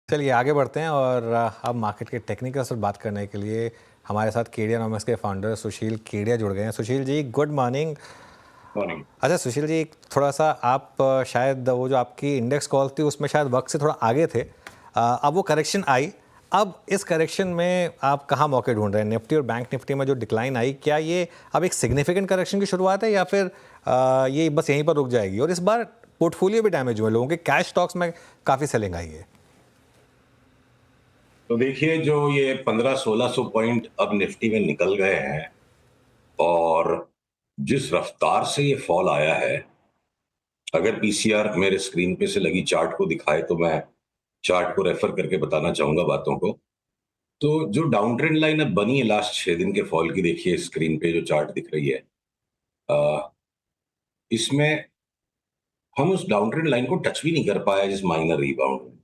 चलिए आगे बढ़ते हैं और अब मार्केट के टेक्निकल से बात करने के लिए हमारे साथ केडियानॉमिक्स के फाउंडर सुशील केडिया जुड़ गए हैं। Sushil ji good morning. Morning. अच्छा सुशील जी, थोड़ा सा आप शायद वो जो आपकी इंडेक्स कॉल थी उसमें शायद वक्त से थोड़ा आगे थे। अब वो करेक्शन आई, अब इस करेक्शन में आप कहाँ मौके ढूंढ रहे हैं? निफ्टी और बैंक निफ्टी में जो डिक्लाइन आई, क्या ये अब एक सिग्निफिकेंट करेक्शन की शुरुआत है या फिर ये बस यहीं पर रुक जाएगी? और इस बार पोर्टफोलियो भी डैमेज हुए, लोगों के कैश स्टॉक्स में काफ़ी सेलिंग आई है। तो देखिए, जो ये 1500-1600 पॉइंट अब निफ्टी में निकल गए हैं और जिस रफ्तार से ये फॉल आया है, अगर पीसीआर मेरे स्क्रीन पे से लगी चार्ट को दिखाए तो मैं चार्ट को रेफर करके बताना चाहूंगा बातों को। तो जो डाउन ट्रेंड लाइन अब बनी है लास्ट 6 दिन के फॉल की, देखिए स्क्रीन पे जो चार्ट दिख रही है, इसमें हम उस डाउन ट्रेंड लाइन को टच भी नहीं कर पाया जिस माइनर रिबाउंड में।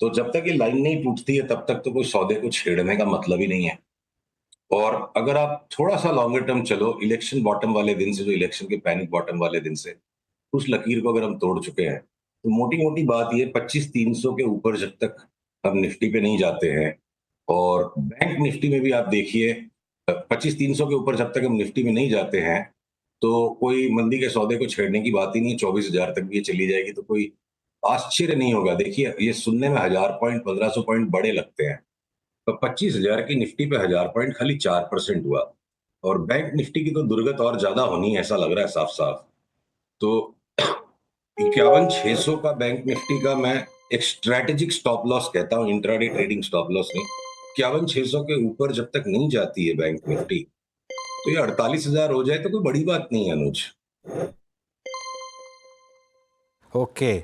तो जब तक ये लाइन नहीं टूटती है तब तक तो कोई सौदे को छेड़ने का मतलब ही नहीं है। और अगर आप थोड़ा सा लॉन्गर टर्म चलो, इलेक्शन बॉटम वाले दिन से, जो इलेक्शन के पैनिक बॉटम वाले दिन से, उस लकीर को अगर हम तोड़ चुके हैं, तो मोटी मोटी बात ये 25,300 के ऊपर जब तक हम निफ्टी पे नहीं जाते हैं, और बैंक निफ्टी में भी आप देखिए 25,300 के ऊपर जब तक हम निफ्टी में नहीं जाते हैं, तो कोई मंदी के सौदे को छेड़ने की बात ही नहीं। 24,000 तक भी ये चली जाएगी तो कोई आश्चर्य नहीं होगा। देखिए, ये सुनने में 1000 पॉइंट 1500 पॉइंट बड़े लगते हैं, तो 25,000 की निफ्टी पे 1000 पॉइंट खाली 4% हुआ। और बैंक निफ्टी की तो दुर्गत और ज्यादा होनी है, ऐसा लग रहा है साफ साफ। तो 51,600 का बैंक निफ्टी का मैं एक स्ट्रेटेजिक स्टॉप लॉस कहता हूं, इंट्राडे ट्रेडिंग स्टॉप लॉस नहीं। 51,600 के ऊपर जब तक नहीं जाती है बैंक निफ्टी, तो ये 48,000 हो जाए तो कोई बड़ी बात नहीं है अनुज। ओके,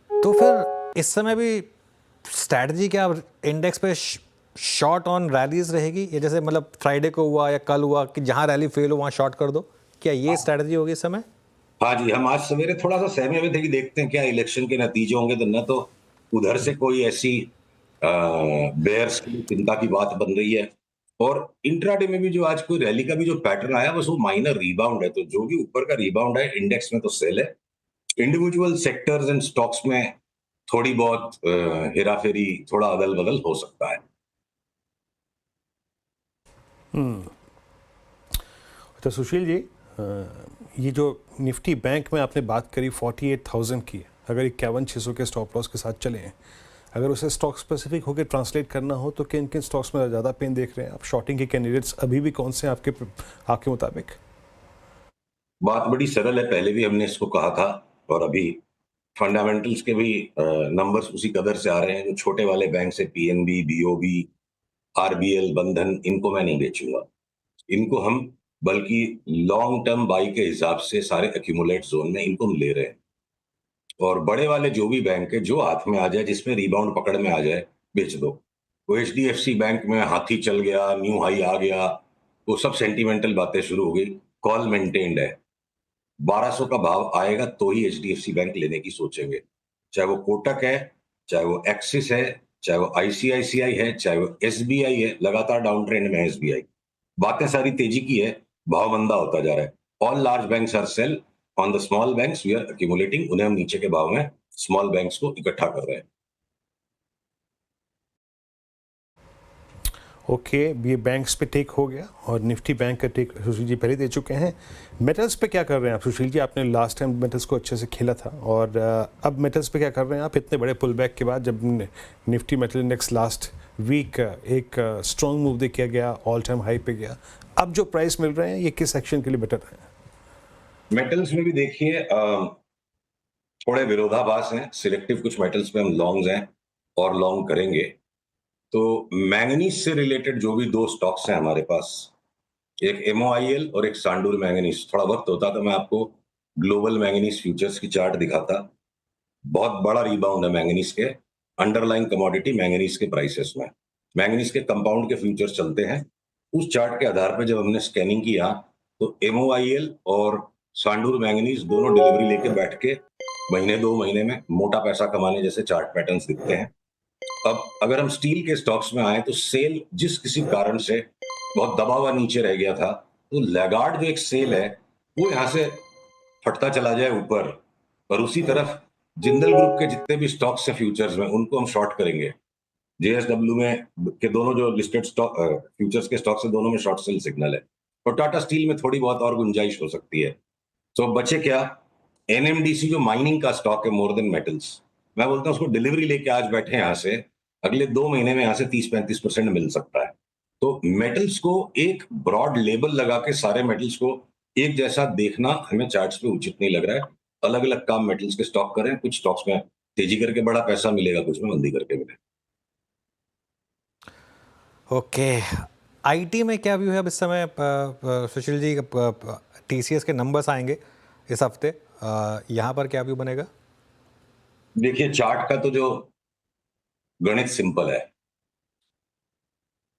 तो फिर इस समय भी स्ट्रैटेजी क्या इंडेक्स पे शॉर्ट ऑन रैलीज रहेगी? ये जैसे मतलब फ्राइडे को हुआ या कल हुआ कि जहां रैली फेल हो वहां शॉर्ट कर दो, क्या ये स्ट्रैटेजी होगी इस समय? हाँ जी, हम आज सवेरे थोड़ा सा सहमे हुए थे कि देखते हैं क्या इलेक्शन के नतीजे होंगे, तो न तो उधर से कोई ऐसी बेयर्स की चिंता की बात बन रही है, और इंट्राडे में भी जो आज कोई रैली का भी जो पैटर्न आया, बस वो माइनर रिबाउंड है। तो जो भी ऊपर का रिबाउंड है इंडेक्स में तो सेल है, इंडिविजुअल सेक्टर्स एंड स्टॉक्स में थोड़ी बहुत हेराफेरी, थोड़ा अदल बदल हो सकता है। तो सुशील जी, ये जो निफ्टी बैंक में आपने बात करी 48,000 की, अगर 51,600 के स्टॉप लॉस के साथ चले हैं, अगर उसे स्टॉक स्पेसिफिक होकर ट्रांसलेट करना हो तो किन किन स्टॉक्स में ज़्यादा पेन देख रहे हैं आप? शॉर्टिंग के कैंडिडेट्स अभी भी कौन से हैं आपके मुताबिक? बात बड़ी सरल है, पहले भी हमने इसको कहा था, और अभी फंडामेंटल्स के भी नंबर्स उसी कदर से आ रहे हैं। जो छोटे वाले बैंक से पीएनबी, बीओबी, आरबीएल, बंधन, इनको मैं नहीं बेचूंगा। इनको हम बल्कि लॉन्ग टर्म बाई के हिसाब से सारे एक्यूमुलेट जोन में इनको हम ले रहे हैं। और बड़े वाले जो भी बैंक है, जो हाथ में आ जाए, जिसमें रिबाउंड पकड़ में आ जाए, बेच दो। वो एचडीएफसी बैंक में हाथी चल गया, न्यू हाई आ गया, वो सब सेंटिमेंटल बातें शुरू हो गई। कॉल मेंटेन्ड है, 1200 का भाव आएगा तो ही एचडीएफसी बैंक लेने की सोचेंगे। चाहे वो कोटक है, चाहे वो एक्सिस है, चाहे वो आईसीआईसीआई है, चाहे वो एसबीआई है, लगातार डाउन ट्रेंड में है एसबीआई। बातें सारी तेजी की है, भाव मंदा होता जा रहा है। All large banks are sell, on the small banks we are accumulating. उन्हें हम नीचे के भाव में स्मॉल बैंक्स को इकट्ठा कर रहे हैं। ओके, ये बैंक्स पे टेक हो गया और निफ्टी बैंक का टेक सुशील जी पहले दे चुके हैं। मेटल्स पे क्या कर रहे हैं आप सुशील जी? आपने लास्ट टाइम मेटल्स को अच्छे से खेला था, और अब मेटल्स पे क्या कर रहे हैं आप इतने बड़े पुल बैक के बाद? जब Nifty metal index last week एक स्ट्रॉन्ग मूव दे किया गया, ऑल टाइम हाई पे गया, अब जो प्राइस मिल रहे हैं ये किस एक्शन के लिए बेटर है? मेटल्स में भी देखिए थोड़े विरोधाभास हैं। सिलेक्टिव कुछ मेटल्स पे हम लॉन्ग्स हैं और लॉन्ग करेंगे। तो मैंगनीज से रिलेटेड जो भी दो स्टॉक्स हैं हमारे पास, एक एमओआईएल और एक सांडूर मैंगनीज। थोड़ा वक्त होता तो मैं आपको ग्लोबल मैंगनीज फ्यूचर्स की चार्ट दिखाता। बहुत बड़ा रिबाउंड है मैंगनीज के, अंडरलाइन कमोडिटी मैंगनीज के प्राइसेस में। मैंगनीज के कंपाउंड के फ्यूचर्स चलते हैं। उस चार्ट के आधार पर जब हमने स्कैनिंग किया, तो एमओआईएल और सांडूर मैंगनीज दोनों डिलीवरी लेके बैठ के महीने 2 महीने में मोटा पैसा कमाने जैसे चार्ट पैटर्न्स दिखते हैं। अब अगर हम स्टील के स्टॉक्स में आए, तो सेल जिस किसी कारण से बहुत दबा हुआ नीचे रह गया था, तो लैगार्ड जो एक सेल है, वो यहां से फटता चला जाए ऊपर, और उसी तरफ जिंदल ग्रुप के जितने भी स्टॉक्स है फ्यूचर्स में उनको हम शॉर्ट करेंगे। जेएसडब्ल्यू में के दोनों जो लिस्टेड स्टॉक फ्यूचर्स के स्टॉक्स है दोनों में शॉर्ट सेल सिग्नल है, और टाटा स्टील में थोड़ी बहुत और गुंजाइश हो सकती है। तो बचे क्या, एनएमडीसी जो माइनिंग का स्टॉक है मोर देन मेटल्स, मैं बोलता हूँ उसको डिलीवरी लेके आज बैठे यहाँ से, अगले 2 महीने में यहाँ से 30-35% मिल सकता है। तो मेटल्स को एक ब्रॉड लेबल लगा के सारे मेटल्स को एक जैसा देखना हमें चार्ट्स पे उचित नहीं लग रहा है। अलग अलग काम मेटल्स के स्टॉक करें, कुछ स्टॉक्स में तेजी करके बड़ा पैसा मिलेगा, कुछ में मंदी करके मिलेगा। ओके, आईटी में क्या व्यू है अब इस समय सुशील जी? टीसीएस के नंबर्स आएंगे इस हफ्ते, यहाँ पर क्या व्यू बनेगा? देखिए चार्ट का तो जो गणित सिंपल है,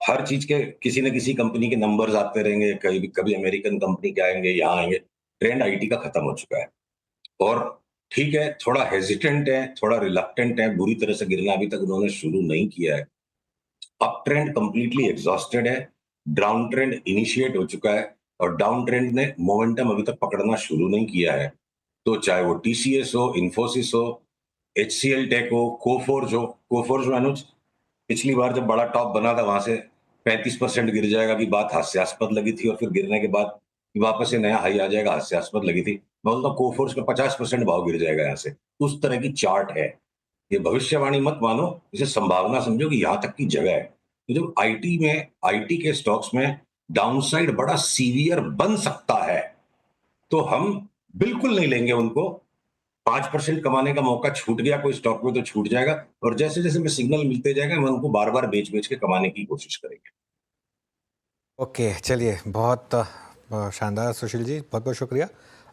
हर चीज के किसी न किसी कंपनी के नंबर्स आते रहेंगे, कभी कभी अमेरिकन कंपनी के आएंगे, यहाँ आएंगे। ट्रेंड आईटी का खत्म हो चुका है, और ठीक है थोड़ा हेजिटेंट है, थोड़ा रिलक्टेंट है, बुरी तरह से गिरना अभी तक उन्होंने शुरू नहीं किया है। अप ट्रेंड कंप्लीटली एग्जॉस्टेड है, डाउन ट्रेंड इनिशिएट हो चुका है, और डाउन ट्रेंड ने मोमेंटम अभी तक पकड़ना शुरू नहीं किया है। तो चाहे वो टीसीएस हो, इन्फोसिस हो, एचसीएल टेक हो, कोफोर्ज हो। कोफोर्ज में अनुज पिछली बार जब बड़ा टॉप बना था वहां से 35% गिर जाएगा की बात हास्यास्पद लगी थी, और फिर गिरने के बाद वापस से नया हाई आ जाएगा हास्यास्पद लगी थी। मैं बोलता हूँ कोफोर्ज का 50% भाव गिर जाएगा यहाँ से, उस तरह की चार्ट है। ये भविष्यवाणी मत मानो, इसे संभावना समझो कि यहाँ तक की जगह है। तो जब आईटी के स्टॉक्स में डाउनसाइड बड़ा सीवियर बन सकता है, तो हम बिल्कुल नहीं लेंगे उनको। 5% कमाने का मौका छूट गया कोई स्टॉक में तो छूट जाएगा, और जैसे जैसे हमें सिग्नल मिलते जाएगा हम उनको बार बार बेच बेच के कमाने की कोशिश करेंगे। ओके, चलिए, बहुत शानदार सुशील जी, बहुत बहुत शुक्रिया।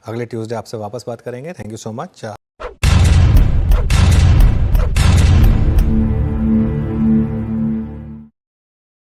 अगले ट्यूसडे आपसे वापस बात करेंगे। Thank you so much.